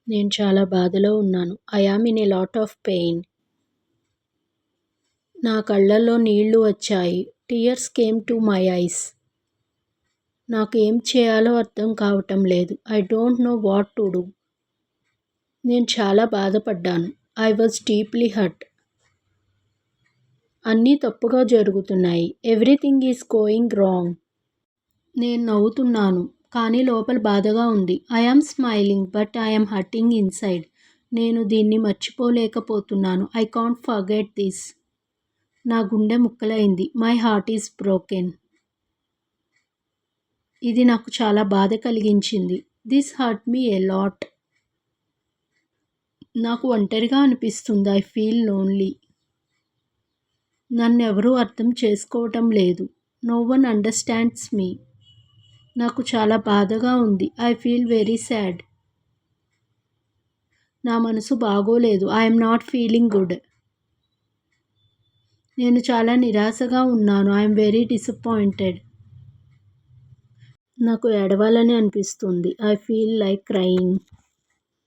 నేను చాలా బాధలో ఉన్నాను. I am in a lot of pain. నా కళ్ళల్లో నీళ్లు వచ్చాయి. Tears came to my eyes. నాకు ఏం చేయాలో అర్థం కావటం లేదు. I don't know what to do. నేను చాలా బాధపడ్డాను. I was deeply hurt. అన్నీ తప్పుగా జరుగుతున్నాయి. Everything is going wrong. నేను నవ్వుతున్నాను, కానీ లోపల బాధగా ఉంది. I am smiling but I am hurting inside. నేను దీన్ని మర్చిపోలేకపోతున్నాను. I can't forget this. నా గుండె ముక్కలైంది. My heart is broken. ఇది నాకు చాలా బాధ కలిగించింది. This hurt me a lot. నాకు ఒంటరిగా అనిపిస్తుంది. I feel lonely. నన్నెవరూ అర్థం చేసుకోవటం లేదు. No one understands me. నాకు చాలా బాధగా ఉంది. I feel very sad. నా మనసు బాగోలేదు. I'm not feeling good. నేను చాలా నిరాశగా ఉన్నాను. I'm very disappointed. నాకు ఏడవాలని అనిపిస్తుంది. I feel like crying.